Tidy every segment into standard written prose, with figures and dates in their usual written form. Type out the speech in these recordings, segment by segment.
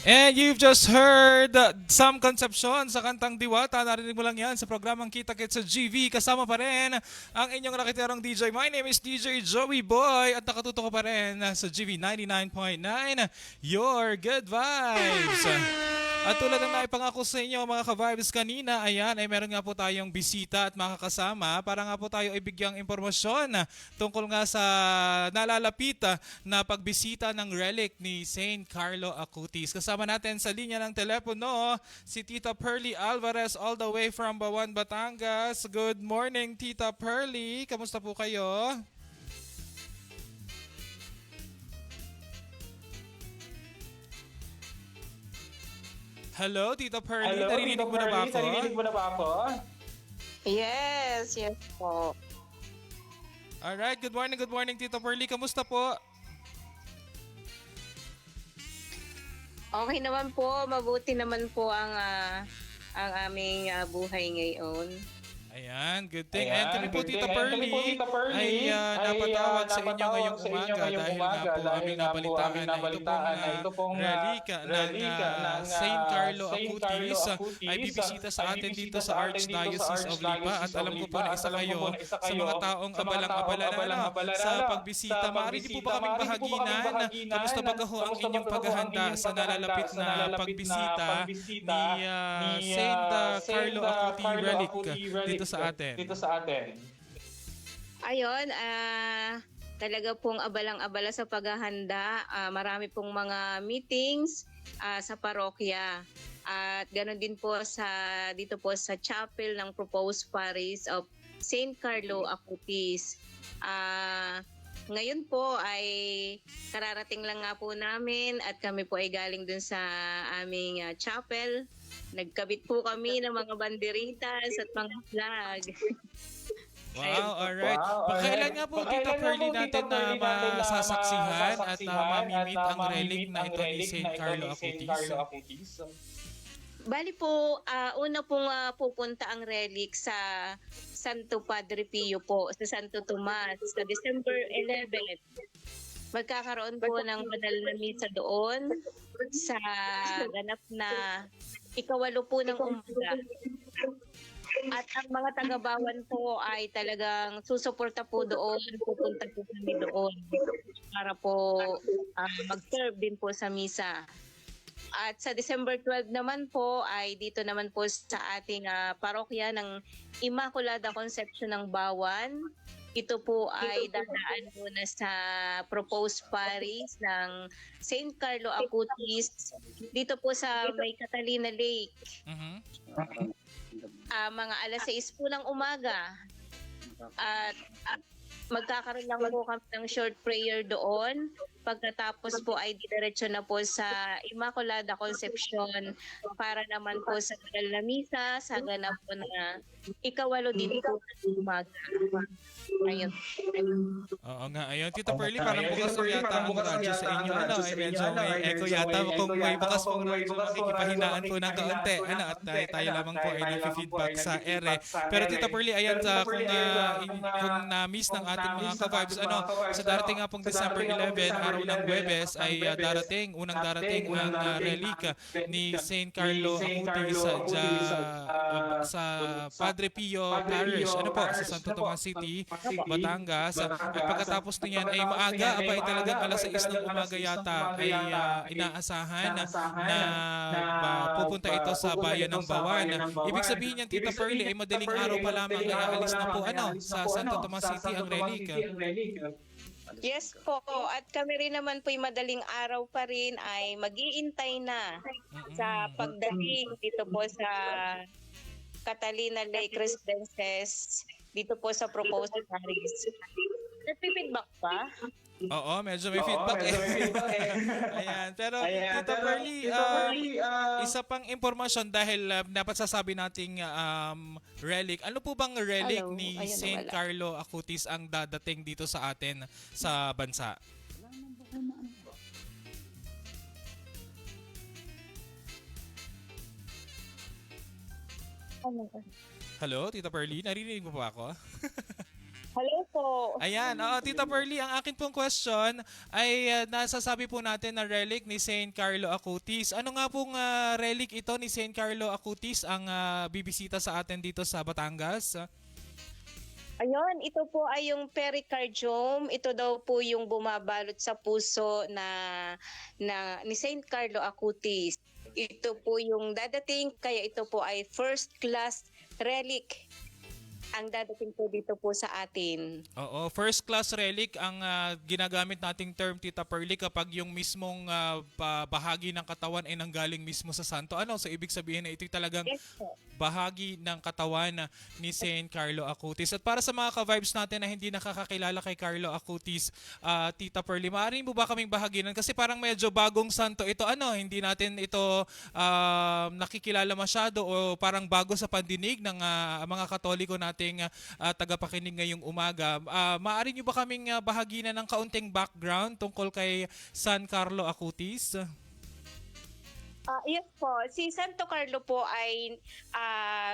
And you've just heard Sam Concepcion sa kantang Diwata. Narinig mo lang yan sa programang Kita Kits sa GV. Kasama pa rin ang inyong nakitirang DJ. My name is DJ Joey Boy at nakatuto ka pa rin sa GV 99.9, Your Good Vibes. At tulad ng naipangako sa inyo mga ka-vibes kanina, ayan ay meron nga po tayong bisita at makakasama para nga po tayo ibigyang impormasyon tungkol nga sa nalalapit na pagbisita ng relic ni Saint Carlo Acutis. Kasama natin sa linya ng telepono si Tita Pearly Alvarez all the way from Bawan, Batangas. Good morning, Tita Pearly. Kamusta po kayo? Hello, Tita Pearly. Hello, Narinig Tito mo na ba Pearly. ako? Naririnig mo na ba ako? Yes, yes po. Alright, good morning, Tita Pearly. Kamusta po? Okay naman po, mabuti naman po ang aming buhay ngayon. Ayan, good thing. And kami po, good Tita thing. And kami po, Pearly, Tita ay Pearly, napatawag sa inyo napatawag ngayong sa inyo umaga ngayong dahil umaga nga po dahil aming nga po nabalitaan aming na ito pong relika ng Saint Carlo Acutis Acutis ay bibisita sa atin dito sa Archdiocese of Lipa at alam ko po na isa kayo sa mga taong abalang-abala na sa pagbisita. Maaari niyo po ba kaming bahaginan? Kamusta ba ho ang inyong paghahanda sa nalalapit na pagbisita ni Saint Carlo Acutis relic dito sa atin? Ayun, talaga pong abalang-abala sa paghahanda. Marami pong mga meetings sa parokya. At ganoon din po dito po sa chapel ng proposed parish of Saint Carlo Acutis. Ngayon po ay kararating lang nga po namin at kami po ay galing dun sa aming chapel. Nagkabit po kami ng mga banderitas at mga flag. Wow, alright. Kailan nga po, Tita Pearly, natin na masasaksihan at mamimit ang relic na ito ni Saint Carlo Acutis? Bali po, una pong pupunta ang relic sa Santo Padre Pio po, sa Santo Tomas, sa December 11. Magkakaroon po ng banal na misa doon sa ganap na ikawalo po ng umaga. At ang mga taga-Bawan po ay talagang susuporta po doon, pupunta po kami doon para po mag-serve din po sa misa. At sa December 12 naman po ay dito naman po sa ating parokya ng Immaculada Conception ng Bawan. Ito po ay dadaan muna sa proposed parish ng Saint Carlo Acutis dito po sa May Catalina Lake. Mhm. Mga alas 6 po ng umaga. At magkakaroon lang po kami ng short prayer doon. Pagkatapos po ay diretso na po sa Immaculada Conception para naman po sa banal na misa sa ganap po na ikawalo din po ng umaga. Ayun. Oo nga, ayun. Tita Pearly, parang bukas po yata ang radyo sa inyo. Ano, ay medyo may echo yata. Kung may bukas pong radyo, makikipahinaan po ng kaunti. Ano, at tayo lamang po ay nag-feedback sa ere. Pero Tita Pearly, ayan, kung na-miss ng ating mga ka-vibes, ano, sa darating nga pong December 11, araw ng Huwebes, ay unang darating ang relika ni Saint Carlo Acutis sa Padre Pio Parish, ano po, sa Santo Tomas City, Batangas. At pagkatapos niyan ay maaga, ay talagang alas 6 ng umaga yata ay inaasahan na pupunta ito sa bayan ng Bawan. Ibig sabihin niyan, Tita Pearly, ay madaling araw pa lamang ay aalis na po sa Santo Tomas City ang relic. Yes po, at kami rin naman po madaling araw pa rin ay mag-iintay na sa pagdating dito po sa Catalina Lake Residences, dito po sa proposed parish. Nagpi-feedback pa? Oo, medyo may feedback Ayan, pero Tita Pearly, isa pang impormasyon dahil dapat sasabi nating relic. Ano po bang relic Hello, ni ayun, Saint wala. Carlo Acutis ang dadating dito sa atin sa bansa? Hello, Tita Pearly, naririnig mo ba ako? Hello po. Ayan, Tita Pearly, ang akin pong question ay nasasabi po natin na relic ni Saint Carlo Acutis. Ano nga pong relic ito ni Saint Carlo Acutis ang bibisita sa atin dito sa Batangas? Ayun, ito po ay yung pericardium. Ito daw po yung bumabalot sa puso na ni Saint Carlo Acutis. Ito po yung dadating, kaya ito po ay first class relic ang dadating po dito po sa atin. Oo, first class relic ang ginagamit nating term, Tita Pearly, kapag yung mismong bahagi ng katawan ay nanggaling mismo sa santo. Ano? So ibig sabihin na ito talagang Yes po. bahagi ng katawan ni Saint Carlo Acutis. At para sa mga ka-vibes natin na hindi nakakakilala kay Carlo Acutis, Tita Pearly, maaari mo ba kaming bahaginan? Kasi parang medyo bagong santo ito. Ano, hindi natin ito nakikilala masyado o parang bago sa pandinig ng mga Katoliko nating tagapakinig ngayong umaga. Maaari nyo ba kaming bahaginan ng kaunting background tungkol kay San Carlo Acutis? Yes po, si Santo Carlo po ay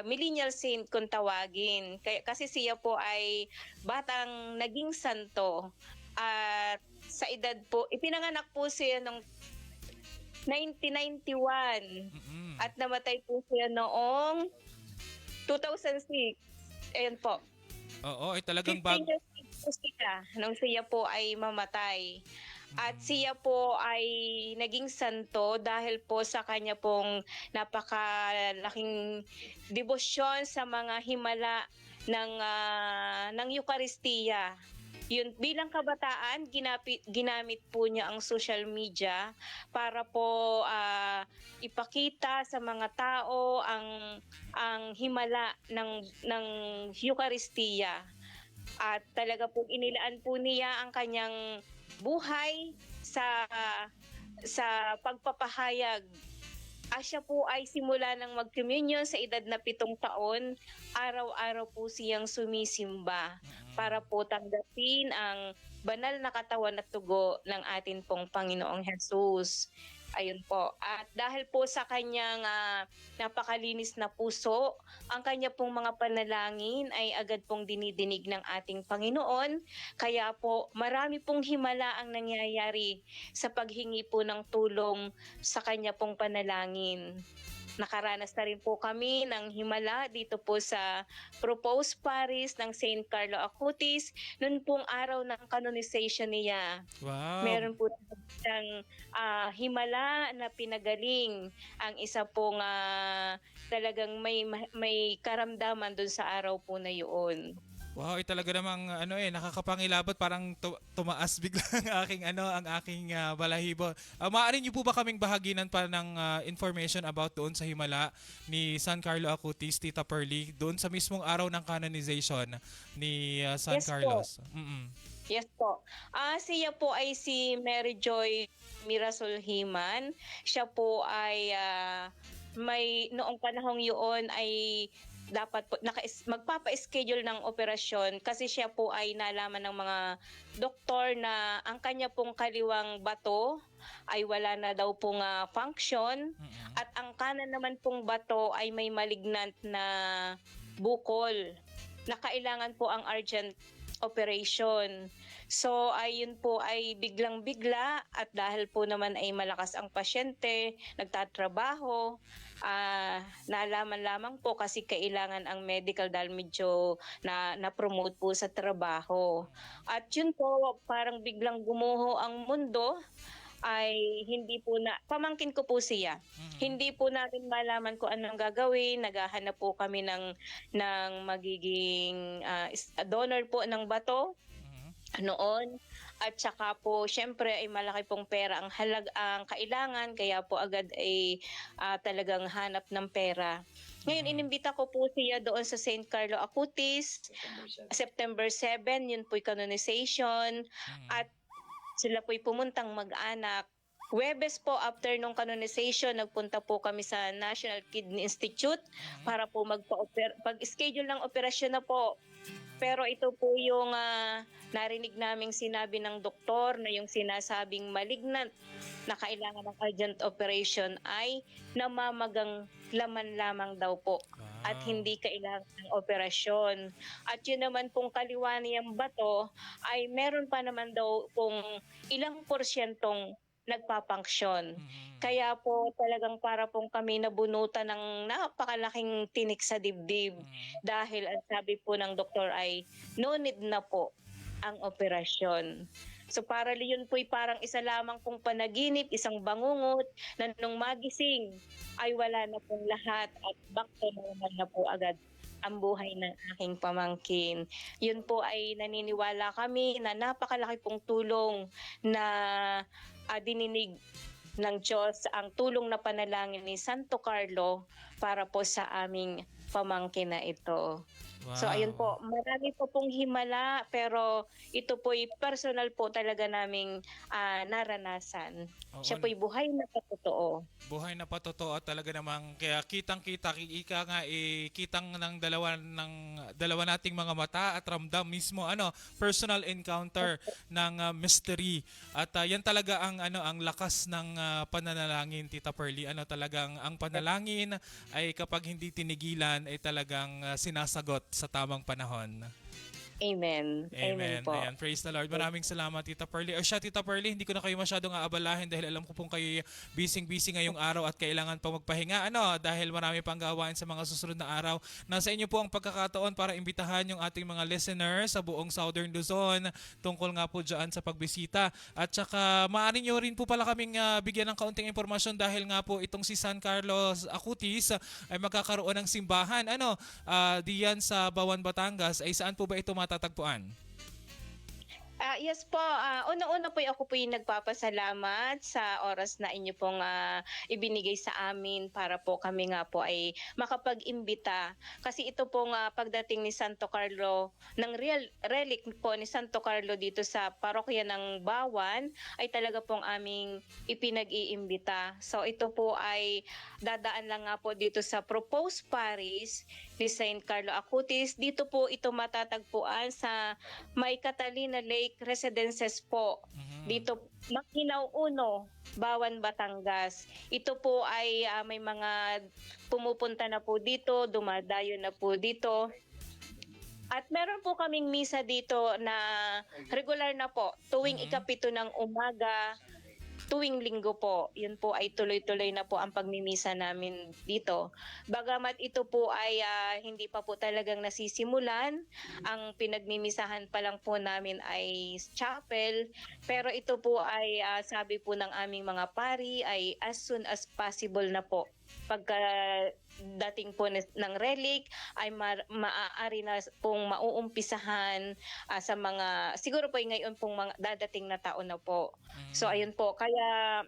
millennial saint kung tawagin. Kasi siya po ay batang naging santo. At sa edad po, ipinanganak po siya noong 1991 Mm-mm. at namatay po siya noong 2006. Ayun po. Oo, ay talagang 15 years old po siya nung siya po ay mamatay. At siya po ay naging santo dahil po sa kanya pong napakalaking debosyon sa mga himala ng Eucharistia. Yun, bilang kabataan, ginamit po niya ang social media para po ipakita sa mga tao ang himala ng Eucharistia. At talaga po inilaan po niya ang kanyang buhay sa pagpapahayag. Siya po ay simula ng mag-communion sa edad na 7 taon, araw-araw po siyang sumisimba para po tanggapin ang banal na katawan at tugo ng atin pong Panginoong Hesus. Ayun po. At dahil po sa kanyang napakalinis na puso, ang kanya pong mga panalangin ay agad pong dinidinig ng ating Panginoon. Kaya po marami pong himala ang nangyayari sa paghingi po ng tulong sa kanya pong panalangin. Nakaranas na rin po kami ng himala dito po sa proposed parish ng Saint Carlo Acutis noon pong araw ng canonization niya. Wow. Meron po siyang himala na pinagaling. Ang isa pong talagang may karamdaman doon sa araw po na yun. Wow, talaga namang nakakapangilabot, parang tumaas bigla ang aking balahibo. Maaari niyo po ba kaming bahaginan pa ng information about doon sa himala ni San Carlo Acutis, Tita Pearly, doon sa mismong araw ng canonization ni San Yes Carlos? po. Yes po. Siya po ay si Mary Joy Mirasol Himan. Siya po ay noong panahong yun ay dapat po magpapa-schedule ng operasyon kasi siya po ay nalaman ng mga doktor na ang kanya pong kaliwang bato ay wala na daw pong function at ang kanan naman pong bato ay may malignant na bukol na kailangan po ang urgent operation. So ayun po ay biglang-bigla at dahil po naman ay malakas ang pasyente, nagtatrabaho, nalaman lamang po kasi kailangan ang medical dahil medyo na-promote po sa trabaho. At yun po, parang biglang gumuho ang mundo ay hindi po pamangkin ko po siya. Hindi po natin malaman kung anong gagawin. Naghahanap po kami ng magiging donor po ng bato noon. At saka po, syempre ay malaki pong pera ang kailangan, kaya po agad ay talagang hanap ng pera. Ngayon, inimbita ko po siya doon sa St. Carlo Acutis, September 7, yun po'y canonization, at sila po'y pumuntang mag-anak. Huwebes po, after nung canonization, nagpunta po kami sa National Kidney Institute para po pag-schedule ng operasyon na po. Pero ito po yung narinig naming sinabi ng doktor na yung sinasabing malignant na kailangan ng urgent operation ay namamagang laman lamang daw po. at Wow. hindi kailangan ng operasyon. At yun naman pong kaliwa niyang bato ay meron pa naman daw pong ilang porsyentong nagpapanksyon. Mhm. Kaya po talagang para pong kami nabunutan ng napakalaking tinik sa dibdib Mhm. dahil ang sabi po ng doktor ay no need na po ang operasyon. So para yun po'y parang isa lamang pong panaginip, isang bangungot na nung magising ay wala na pong lahat at back to normal na po agad ang buhay ng aking pamangkin. Yun po ay naniniwala kami na napakalaki pong tulong na dininig ng Diyos ang tulong na panalangin ni Santo Carlo para po sa aming pamangkin na ito. So ayun Wow. po, marami po pong himala pero ito po'y personal po talaga naming naranasan. Oo, Siya po'y buhay na patotoo. buhay na patotoo talaga namang kaya kitang-kita ika nga kitang ng dalawa nating mga mata at ramdam mismo personal encounter ng mystery at yan talaga ang ang lakas ng pananalangin, Tita Pearly. Talagang ang panalangin ay kapag hindi tinigilan ay talagang sinasagot sa tamang panahon. Amen. Amen Amen. po. Ayan, praise the Lord. Maraming salamat, Tita Pearly. O siya, Tita Pearly, hindi ko na kayo masyadong aabalahin dahil alam ko pong kayo busy-busy ngayong araw at kailangan pa magpahinga. Dahil marami pang gawain sa mga susunod na araw. Nasa inyo po ang pagkakataon para imbitahan yung ating mga listeners sa buong Southern Luzon tungkol nga po dyan sa pagbisita. At saka, maaari nyo rin po pala kaming bigyan ng kaunting impormasyon dahil nga po itong si San Carlos Acutis ay magkakaroon ng simbahan. Diyan sa Bawan, Batangas, ay saan po ba ito matatagpuan? Yes po, una-una po ako po yung nagpapasalamat sa oras na inyo pong ibinigay sa amin para po kami nga po ay makapag-imbita. Kasi ito pong pagdating ni Santo Carlo, ng relic po ni Santo Carlo dito sa parokya ng Bawan, ay talaga pong aming ipinag-iimbita. So ito po ay dadaan lang nga po dito sa proposed parish ni Saint Carlo Acutis. Dito po ito matatagpuan sa May Catalina Lake Residences po. Mhm. Dito, Makinao 1, Bawan, Batangas. Ito po ay may mga pumupunta na po dito, dumadayo na po dito. At meron po kaming misa dito na regular na po, tuwing Mhm. ikapito ng umaga, tuwing linggo po. Yun po ay tuloy-tuloy na po ang pagmimisa namin dito. Bagamat ito po ay hindi pa po talagang nasisimulan, ang pinagmimisahan pa lang po namin ay chapel, pero ito po ay sabi po ng aming mga pari ay as soon as possible na po. Pagka dating po ng relic ay maaari na pong mauumpisahan sa mga siguro po ngayon pong mga dadating na taon na po. So ayun po, kaya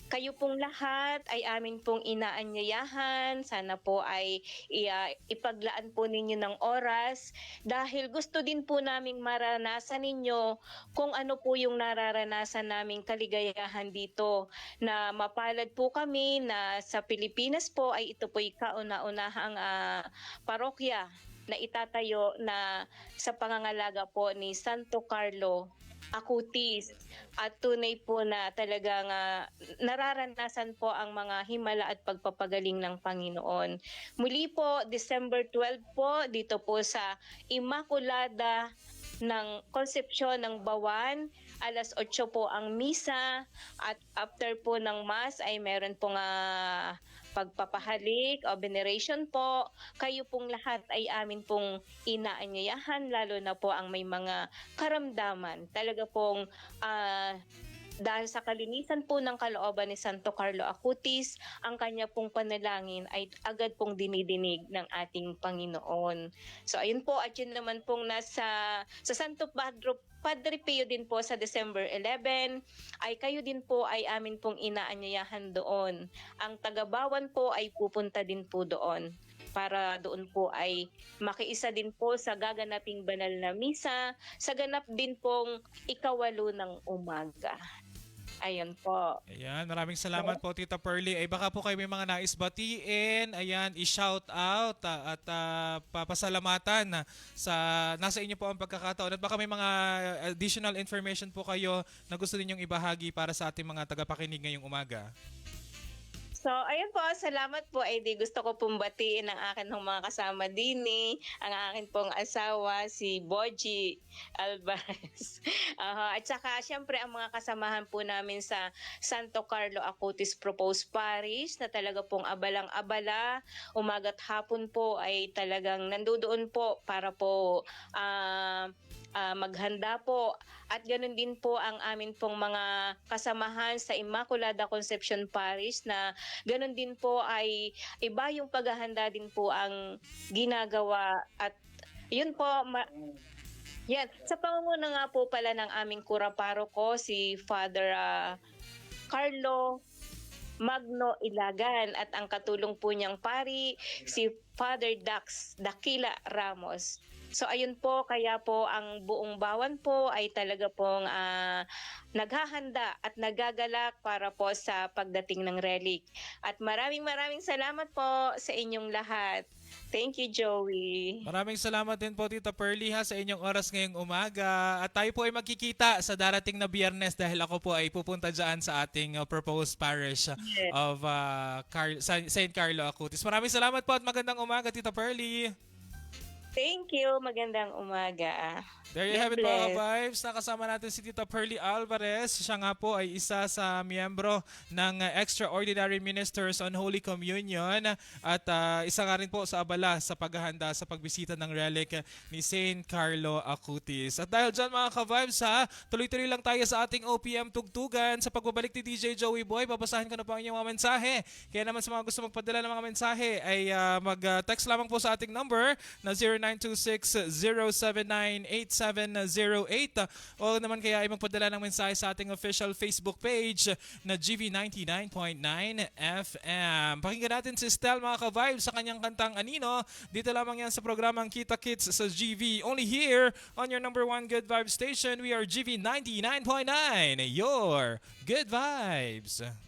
kayo pong lahat ay amin pong inaanyayahan. Sana po ay ipaglaan po ninyo ng oras dahil gusto din po naming maranasan ninyo kung ano po yung nararanasan naming kaligayahan dito. Na mapalad po kami na sa Pilipinas po ay ito po'y kauna-unahang parokya na itatayo na sa pangangalaga po ni Santo Carlo Acutis at tunay po na talagang nararanasan po ang mga himala at pagpapagaling ng Panginoon. Muli po, December 12 po, dito po sa Immaculada ng Concepcion ng Bawan, alas 8 po ang misa at after po ng Mass ay meron pong pagpapahalik o veneration po. Kayo pong lahat ay amin pong inaanyayahan, lalo na po ang may mga karamdaman. Talaga pong dahil sa kalinisan po ng kalooban ni Santo Carlo Acutis, ang kanya pong panalangin ay agad pong dinidinig ng ating Panginoon. So ayun po, at yun naman pong sa Santo Padre Pio din po sa December 11, ay kayo din po ay amin pong inaanyayahan doon. Ang taga-Bawan po ay pupunta din po doon para doon po ay makiisa din po sa gaganaping banal na misa, sa ganap din pong 8 ng umaga. Ayun po. Ayan, maraming salamat po, Tita Pearly. Ay baka po kayo may mga nais batiin. Ayan, i-shout out at papasalamatan sa nasa inyo po ang pagkakataon. At baka may mga additional information po kayo na gusto ninyong ibahagi para sa ating mga tagapakinig ngayong umaga. So, ayun po, salamat po. Ay di gusto ko pong batiin ang akin ng mga kasama din ang akin pong asawa, si Boji Alvarez. At saka, syempre, ang mga kasamahan po namin sa Santo Carlo Acutis Proposed Parish na talaga pong abalang-abala. Umaga't hapon po ay talagang nandoon po para po maghanda po. At ganoon din po ang amin pong mga kasamahan sa Immaculada Conception Parish na ganoon din po ay iba yung paghahanda din po ang ginagawa. At yun po, yan. Sa pangunguna nga po pala ng aming kura paroko, si Father Carlo Magno Ilagan, at ang katulong po niyang pari, si Father Dakila Ramos. So ayun po, kaya po ang buong bawan po ay talaga pong naghahanda at nagagalak para po sa pagdating ng relic. At maraming salamat po sa inyong lahat. Thank you, Joey. Maraming salamat din po, Tita Pearly, sa inyong oras ngayong umaga. At tayo po ay magkikita sa darating na Biyernes dahil ako po ay pupunta dyan sa ating proposed parish of St. Carlo Acutis. Maraming salamat po at magandang umaga, Tita Pearly. Thank you. Magandang umaga. There you have it, mga vibes. Nakasama natin si Tita Pearly Alvarez. Siya nga po ay isa sa miyembro ng Extraordinary Ministers on Holy Communion at isa nga rin po sa abala sa paghahanda sa pagbisita ng relic ni St. Carlo Acutis. At dahil dyan, mga ka-vibes, tuloy-tuloy lang tayo sa ating OPM tugtugan. Sa pagbabalik ni DJ Joey Boy, babasahin ko na po ang inyong mga mensahe. Kaya naman sa mga gusto magpadala ng mga mensahe ay mag-text lamang po sa ating number na 0926-079-8708 o naman kaya ay magpadala ng mensahe sa ating official Facebook page na GV99.9 FM. Pakinggan natin si Stel, mga ka-vibes, sa kanyang kantang Anino. Dito lamang yan sa programang Kita Kits sa GV. Only here on your number one good vibes station. We are GV99.9, your good vibes.